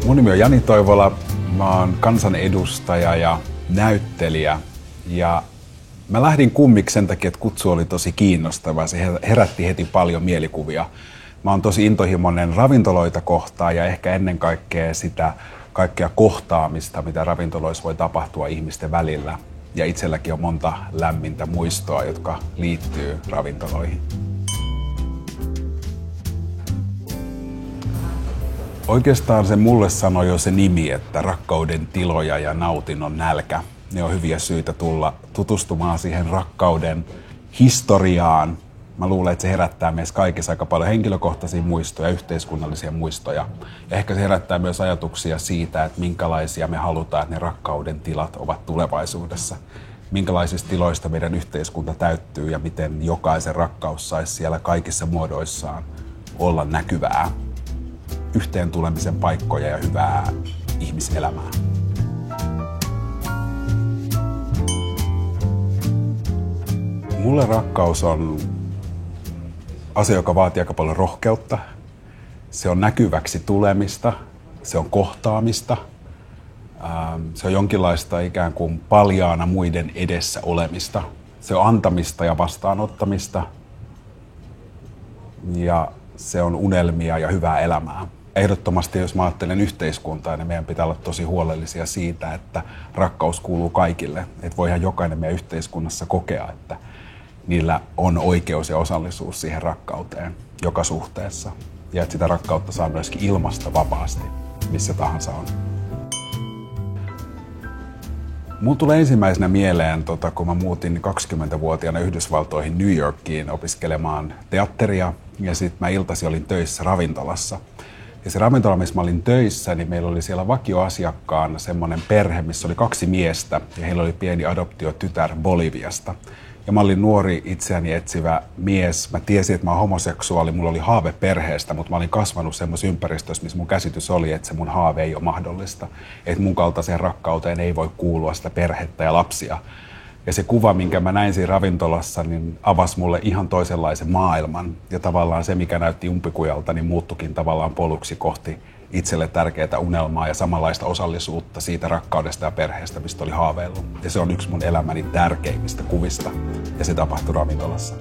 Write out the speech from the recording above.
Mun nimi on Jani Toivola, mä oon kansanedustaja ja näyttelijä ja mä lähdin kummiksi sen takia, että kutsu oli tosi kiinnostava. Se herätti heti paljon mielikuvia. Mä oon tosi intohimoinen ravintoloita kohtaan ja ehkä ennen kaikkea sitä kaikkea kohtaamista, mitä ravintoloissa voi tapahtua ihmisten välillä. Ja itselläkin on monta lämmintä muistoa, jotka liittyy ravintoloihin. Oikeastaan se mulle sanoi jo se nimi, että rakkauden tiloja ja nautinnon nälkä. Ne on hyviä syitä tulla tutustumaan siihen rakkauden historiaan. Mä luulen, että se herättää meissä kaikissa aika paljon henkilökohtaisia muistoja, yhteiskunnallisia muistoja. Ja ehkä se herättää myös ajatuksia siitä, että minkälaisia me halutaan, että ne rakkauden tilat ovat tulevaisuudessa. Minkälaisista tiloista meidän yhteiskunta täyttyy ja miten jokaisen rakkaus saisi siellä kaikissa muodoissaan olla näkyvää. Yhteen tulemisen paikkoja ja hyvää ihmiselämää. Mulle rakkaus on asia, joka vaatii aika paljon rohkeutta. Se on näkyväksi tulemista, se on kohtaamista. Se on jonkinlaista ikään kuin paljaana muiden edessä olemista. Se on antamista ja vastaanottamista. Ja se on unelmia ja hyvää elämää. Ehdottomasti, jos mä ajattelen yhteiskuntaa, niin meidän pitää olla tosi huolellisia siitä, että rakkaus kuuluu kaikille. Että voihan jokainen meidän yhteiskunnassa kokea, että niillä on oikeus ja osallisuus siihen rakkauteen joka suhteessa. Ja että sitä rakkautta saa myöskin ilmaista vapaasti, missä tahansa on. Mun tulee ensimmäisenä mieleen, kun mä muutin 20-vuotiaana Yhdysvaltoihin New Yorkiin opiskelemaan teatteria. Ja sitten mä iltaisin olin töissä ravintolassa. Ja se ravintola, missä mä olin töissä, niin meillä oli siellä vakioasiakkaana semmoinen perhe, missä oli 2 miestä. Ja heillä oli pieni adoptiotytär Boliviasta. Ja mä olin nuori itseäni etsivä mies. Mä tiesin, että mä oon homoseksuaali. Mulla oli haave perheestä, mutta mä olin kasvanut semmoisessa ympäristössä, missä mun käsitys oli, että se mun haave ei ole mahdollista. Että mun kaltaiseen rakkauteen ei voi kuulua sitä perhettä ja lapsia. Ja se kuva, minkä mä näin siinä ravintolassa, niin avasi mulle ihan toisenlaisen maailman. Ja tavallaan se, mikä näytti umpikujalta, niin muuttukin tavallaan poluksi kohti itselle tärkeää unelmaa ja samanlaista osallisuutta siitä rakkaudesta ja perheestä, mistä oli haaveillut. Ja se on yksi mun elämäni tärkeimmistä kuvista. Ja se tapahtui ravintolassa.